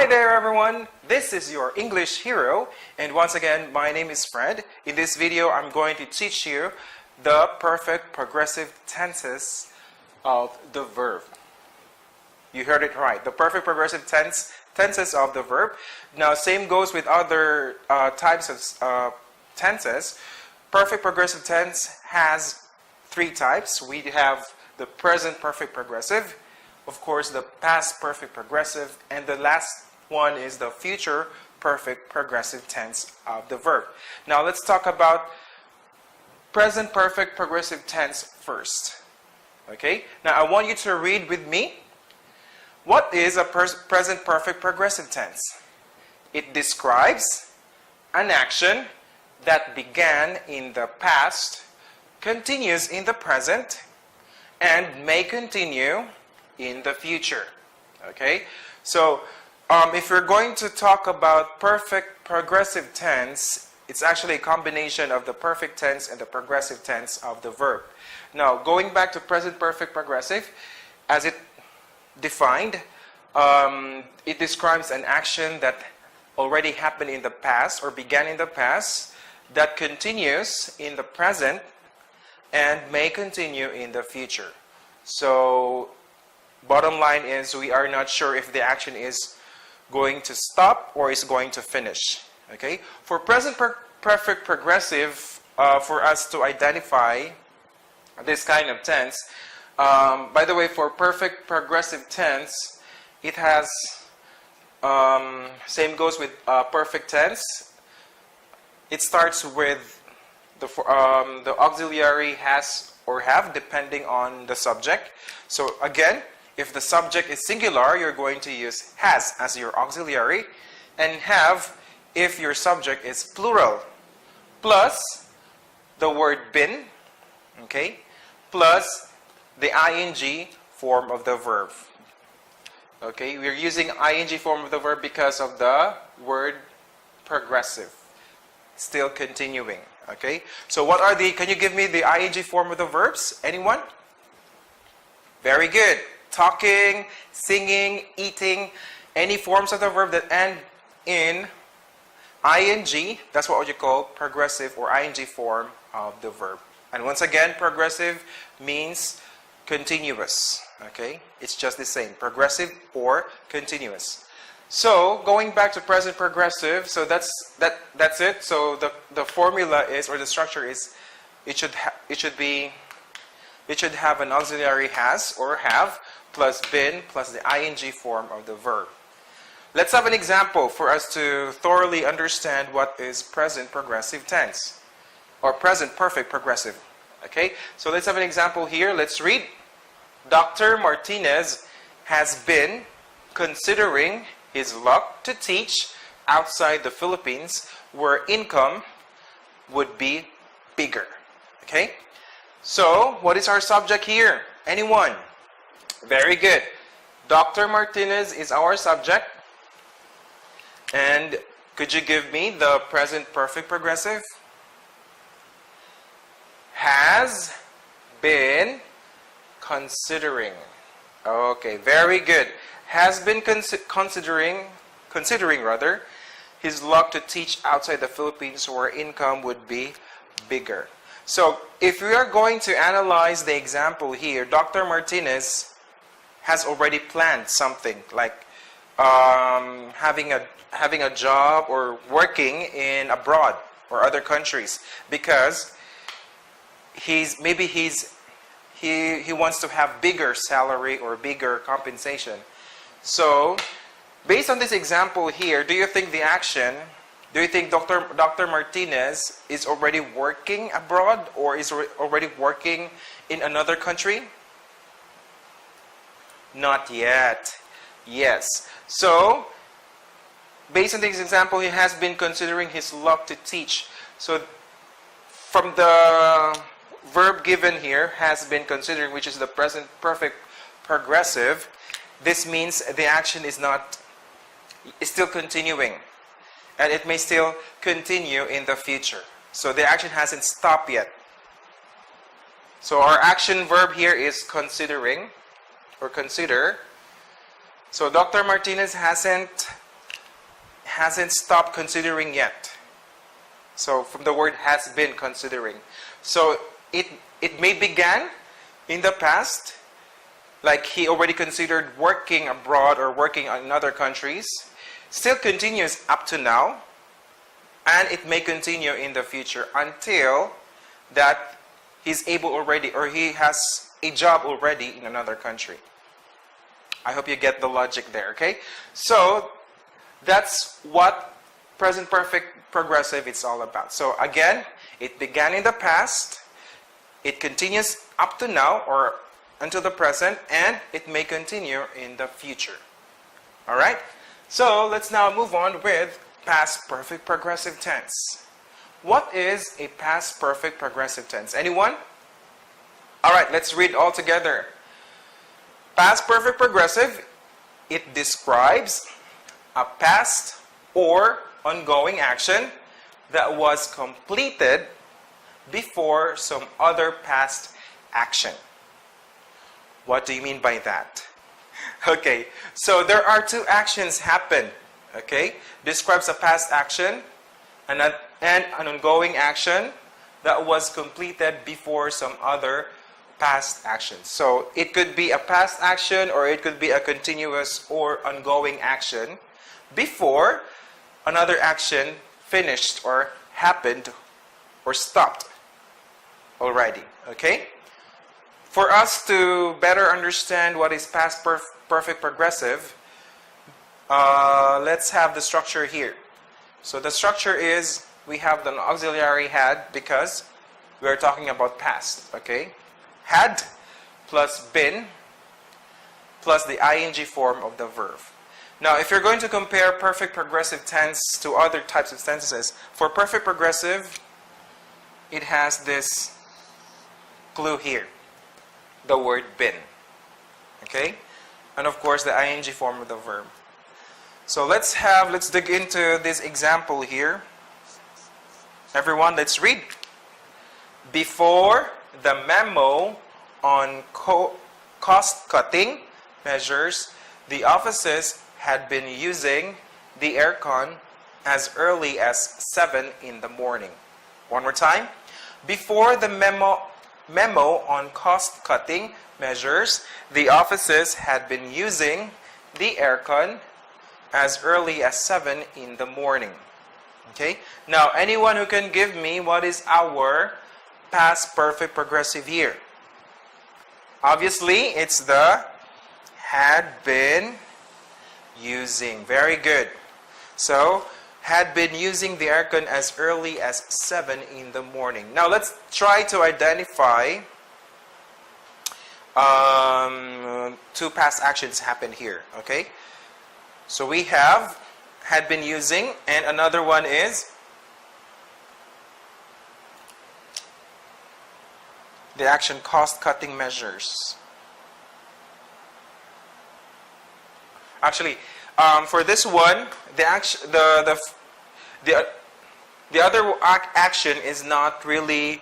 Hi there everyone, this is your English hero, and once again my name is Fred. In this video I'm going to teach you the perfect progressive tenses of the verb. You heard it right, the perfect progressive tenses of the verb. Now same goes with other types of tenses. Perfect progressive tense has three types. We have the present perfect progressive, of course the past perfect progressive, and the last one is the future perfect progressive tense of the verb. Now let's talk about present perfect progressive tense first. Okay, now I want you to read with me. What is a present perfect progressive tense? It describes an action that began in the past, continues in the present, and may continue in the future. Okay, so if we're going to talk about perfect progressive tense, it's actually a combination of the perfect tense and the progressive tense of the verb. Now going back to present perfect progressive, as it defined, it describes an action that already happened in the past or began in the past, that continues in the present and may continue in the future. So bottom line is we are not sure if the action is going to stop or is going to finish. Okay? For present perfect progressive, for us to identify this kind of tense, by the way, for perfect progressive tense, it has, same goes with perfect tense. It starts with the auxiliary has or have, depending on the subject. So again, if the subject is singular, you're going to use has as your auxiliary, and have if your subject is plural, plus the word been, okay, plus the ing form of the verb. Okay, we're using ing form of the verb because of the word progressive, still continuing. Okay, so what are the, can you give me the ing form of the verbs? Anyone? Very good. Talking, singing, eating, any forms of the verb that end in ing, that's what you call progressive or ing form of the verb. And once again, progressive means continuous. Okay, it's just the same, progressive or continuous. So going back to present progressive, so that's it. So the formula is, or the structure is, it should have an auxiliary has or have plus been plus the ing form of the verb. Let's have an example for us to thoroughly understand what is present progressive tense or present perfect progressive. Okay, so let's have an example here. Let's read. Dr. Martinez has been considering his luck to teach outside the Philippines, where income would be bigger. Okay, so what is our subject here? Anyone? Very good. Dr. Martinez is our subject. And could you give me the present perfect progressive? Has been considering. Okay, very good. Has been considering his luck to teach outside the Philippines, where income would be bigger. So if we are going to analyze the example here, Dr. Martinez has already planned something like having a job or working in abroad or other countries, because he wants to have bigger salary or bigger compensation. So based on this example here, do you think Dr. Martinez is already working abroad or is already working in another country? Not yet. Yes. So based on this example, he has been considering his luck to teach. So from the verb given here, has been considering, which is the present perfect progressive, this means the action is still continuing, and it may still continue in the future. So the action hasn't stopped yet. So our action verb here is considering or consider. So Dr. Martinez hasn't hasn't stopped considering yet. So from the word has been considering. So it may began in the past, like he already considered working abroad or working in other countries, still continues up to now, and it may continue in the future until that he's able already, or he has a job already in another country. I hope you get the logic there, okay? So that's what present perfect progressive is all about. So again, it began in the past, it continues up to now or until the present, and it may continue in the future. Alright? So let's now move on with past perfect progressive tense. What is a past perfect progressive tense? Anyone? Alright, let's read all together. Past perfect progressive, it describes a past or ongoing action that was completed before some other past action. What do you mean by that? Okay, so there are two actions happen. Okay, describes a past action and an ongoing action that was completed before some other past action. So it could be a past action, or it could be a continuous or ongoing action before another action finished or happened or stopped already. Okay? For us to better understand what is past perfect progressive, let's have the structure here. So the structure is, we have the auxiliary had because we are talking about past. Okay? Had plus been plus the ing form of the verb. Now, if you're going to compare perfect progressive tense to other types of tenses, for perfect progressive, it has this clue here, the word been. Okay? And of course, the ing form of the verb. So let's dig into this example here. Everyone, let's read. Before the memo on cost-cutting measures, the offices had been using the aircon as early as 7 in the morning. One more time. Before the memo on cost-cutting measures, the offices had been using the aircon as early as 7 in the morning. Okay? Now, anyone who can give me what is our past perfect progressive here? Obviously, it's the had been using. Very good. So, had been using the aircon as early as 7 in the morning. Now, let's try to identify two past actions happen here. Okay? So, we have had been using, and another one is the action cost-cutting measures. Actually, for this one, the other action is not really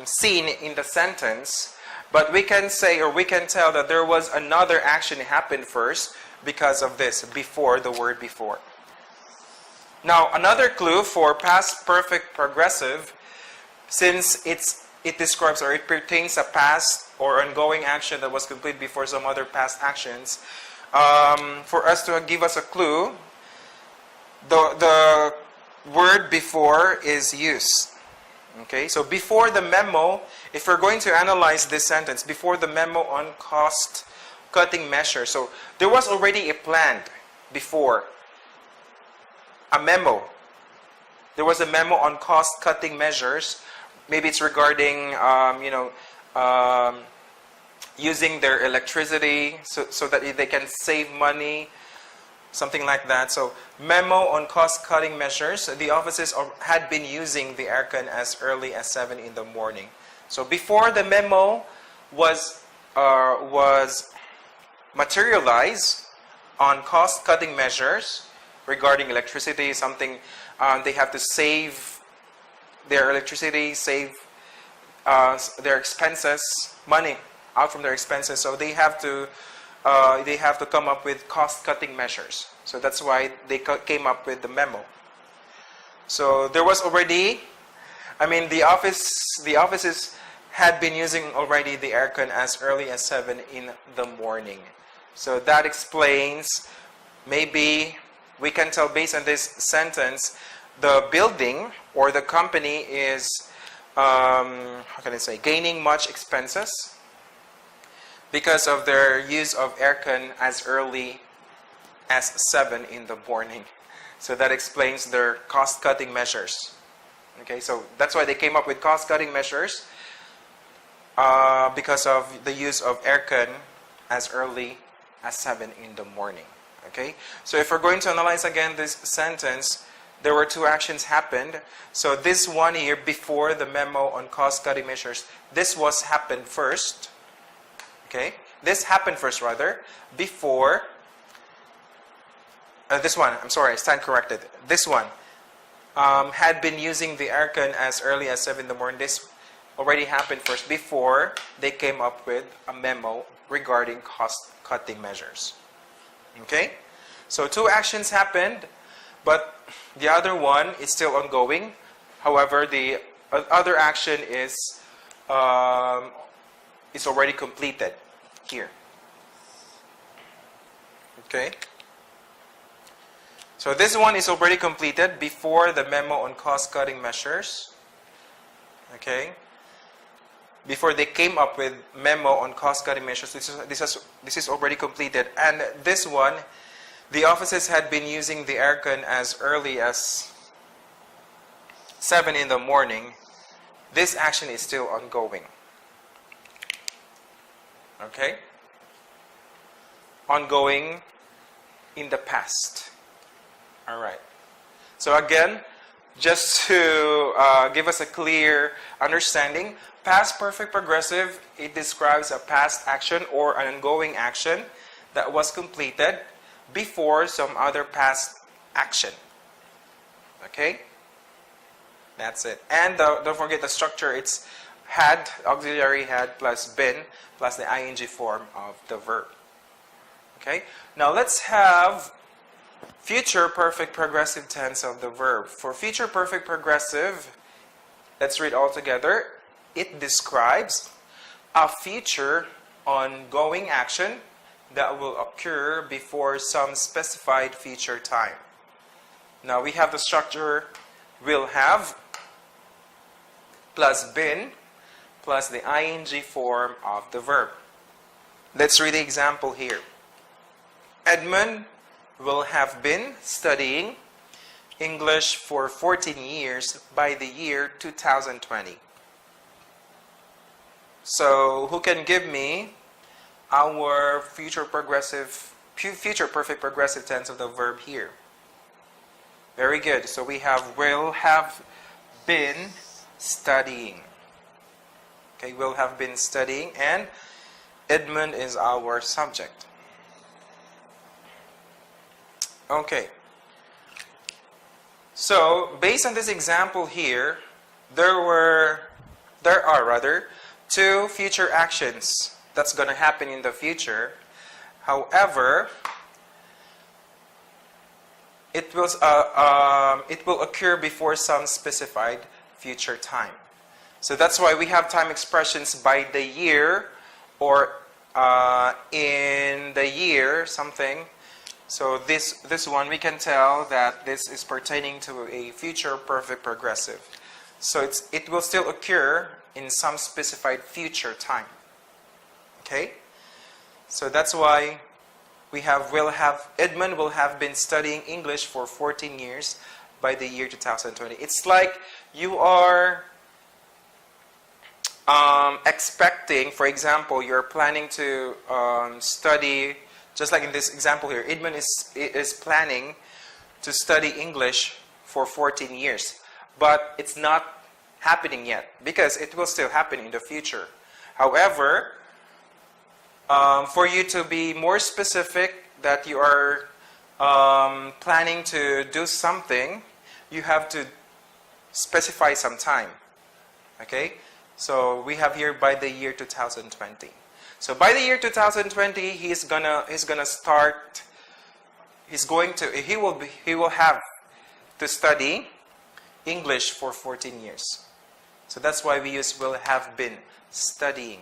seen in the sentence, but we can say, or we can tell that there was another action happened first because of this, before, the word before. Now, another clue for past perfect progressive, since it describes, or it pertains a past or ongoing action that was completed before some other past actions, for us to give us a clue, the word before is used. Okay, so before the memo, if we're going to analyze this sentence, before the memo on cost-cutting measure, so there was already a plan before, a memo. There was a memo on cost-cutting measures. Maybe it's regarding, using their electricity so that they can save money, something like that. So, memo on cost-cutting measures. The offices had been using the aircon as early as 7 in the morning. So, before the memo was materialized on cost-cutting measures regarding electricity, something they have to save their electricity, save their expenses, money out from their expenses. So they have to they have to come up with cost-cutting measures. So that's why they came up with the memo. So there was already, the offices had been using already the aircon as early as 7 in the morning. So that explains, maybe we can tell based on this sentence, the building or the company is, gaining much expenses because of their use of aircon as early as 7 in the morning. So that explains their cost-cutting measures. Okay, so that's why they came up with cost-cutting measures because of the use of aircon as early as 7 in the morning. Okay, so if we're going to analyze again this sentence, there were two actions happened. So this one here, before the memo on cost-cutting measures, this happened first. Okay, this happened first rather, before this one, I'm sorry, I stand corrected. This one had been using the aircon as early as 7 in the morning. This already happened first before they came up with a memo regarding cost-cutting measures. Okay, so two actions happened, but the other one is still ongoing. However, the other action is already completed here. Okay. So this one is already completed before the memo on cost-cutting measures. Okay. Before they came up with memo on cost-cutting measures, this is already completed. And this one, the offices had been using the aircon as early as 7 in the morning. This action is still ongoing. Okay? Ongoing in the past. Alright. So again, just to give us a clear understanding, past perfect progressive, it describes a past action or an ongoing action that was completed before some other past action. Okay? That's it. And don't forget the structure. It's had, auxiliary had, plus been, plus the ing form of the verb. Okay? Now let's have future perfect progressive tense of the verb. For future perfect progressive, let's read all together. It describes a future ongoing action that will occur before some specified future time. Now we have the structure will have plus been plus the ing form of the verb. Let's read the example here. Edmund will have been studying English for 14 years by the year 2020. So who can give me our future perfect progressive tense of the verb here? Very good. So we have will have been studying. Okay, will have been studying, and Edmund is our subject. Okay. So based on this example here, there are two future actions that's going to happen in the future. However, it will occur before some specified future time. So that's why we have time expressions by the year or in the year something. So this one we can tell that this is pertaining to a future perfect progressive. So it will still occur in some specified future time. Okay? So that's why we have Edmund will have been studying English for 14 years by the year 2020. It's like you are expecting, for example, you're planning to study, just like in this example here, Edmund is planning to study English for 14 years. But it's not happening yet because it will still happen in the future. However, for you to be more specific that you are planning to do something, you have to specify some time. Okay? So we have here by the year 2020. So by the year 2020, he will have to study English for 14 years. So that's why we use will have been studying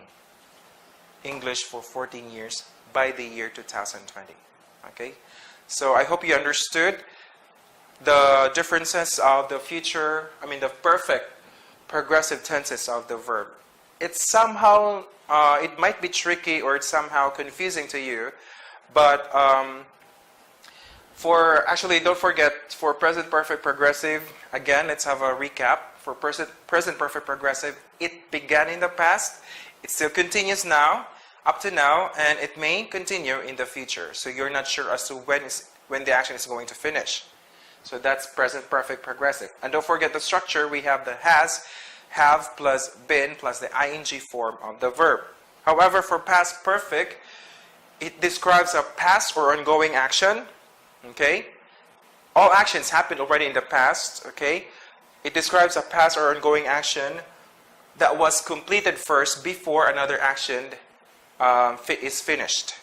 English for 14 years by the year 2020. Okay? So I hope you understood the differences of the the perfect progressive tenses of the verb. It's somehow, it might be tricky or it's somehow confusing to you, but don't forget, for present perfect progressive, again, let's have a recap. For present perfect progressive, it began in the past, it still continues now, up to now, and it may continue in the future. So you're not sure as to when the action is going to finish. So that's present perfect progressive. And don't forget the structure, we have the has, have plus been plus the ing form of the verb. However, for past perfect, it describes a past or ongoing action. Okay? All actions happened already in the past. Okay? It describes a past or ongoing action that was completed first before another action is finished.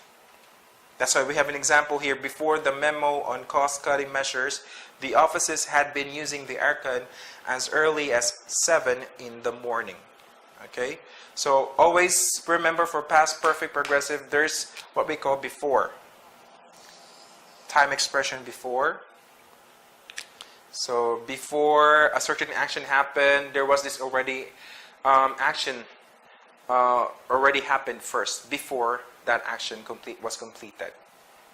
That's why we have an example here. Before the memo on cost-cutting measures, the offices had been using the aircon as early as 7 in the morning. Okay? So always remember, for past perfect progressive, there's what we call before. Time expression before. So before a certain action happened, there was this already action already happened first before that action was completed.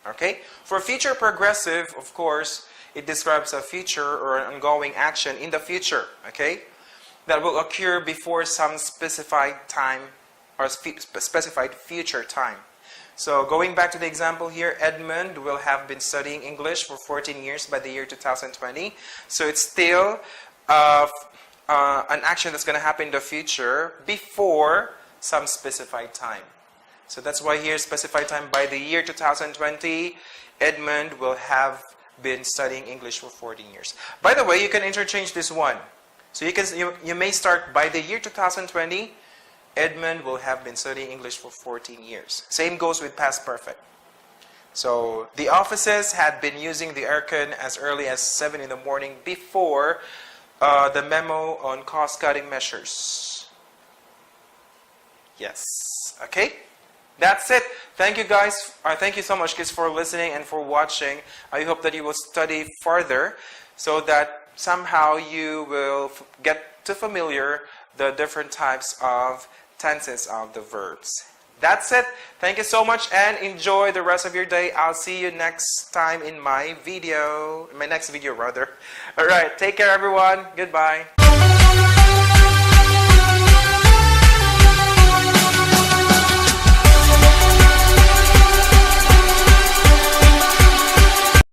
Okay? For future progressive, of course, it describes a future or an ongoing action in the future. Okay? That will occur before some specified time or specified future time. So going back to the example here, Edmund will have been studying English for 14 years by the year 2020. So it's still an action that's going to happen in the future before some specified time. So that's why here, specified time, by the year 2020, Edmund will have been studying English for 14 years. By the way, you can interchange this one. So you may start by the year 2020, Edmund will have been studying English for 14 years. Same goes with past perfect. So the offices had been using the aircon as early as 7 in the morning before the memo on cost-cutting measures. Yes. Okay? That's it. Thank you guys. Thank you so much, kids, for listening and for watching. I hope that you will study further so that somehow you will get to familiar the different types of tenses of the verbs. That's it. Thank you so much and enjoy the rest of your day. I'll see you next time in my next video rather. Alright, take care everyone. Goodbye.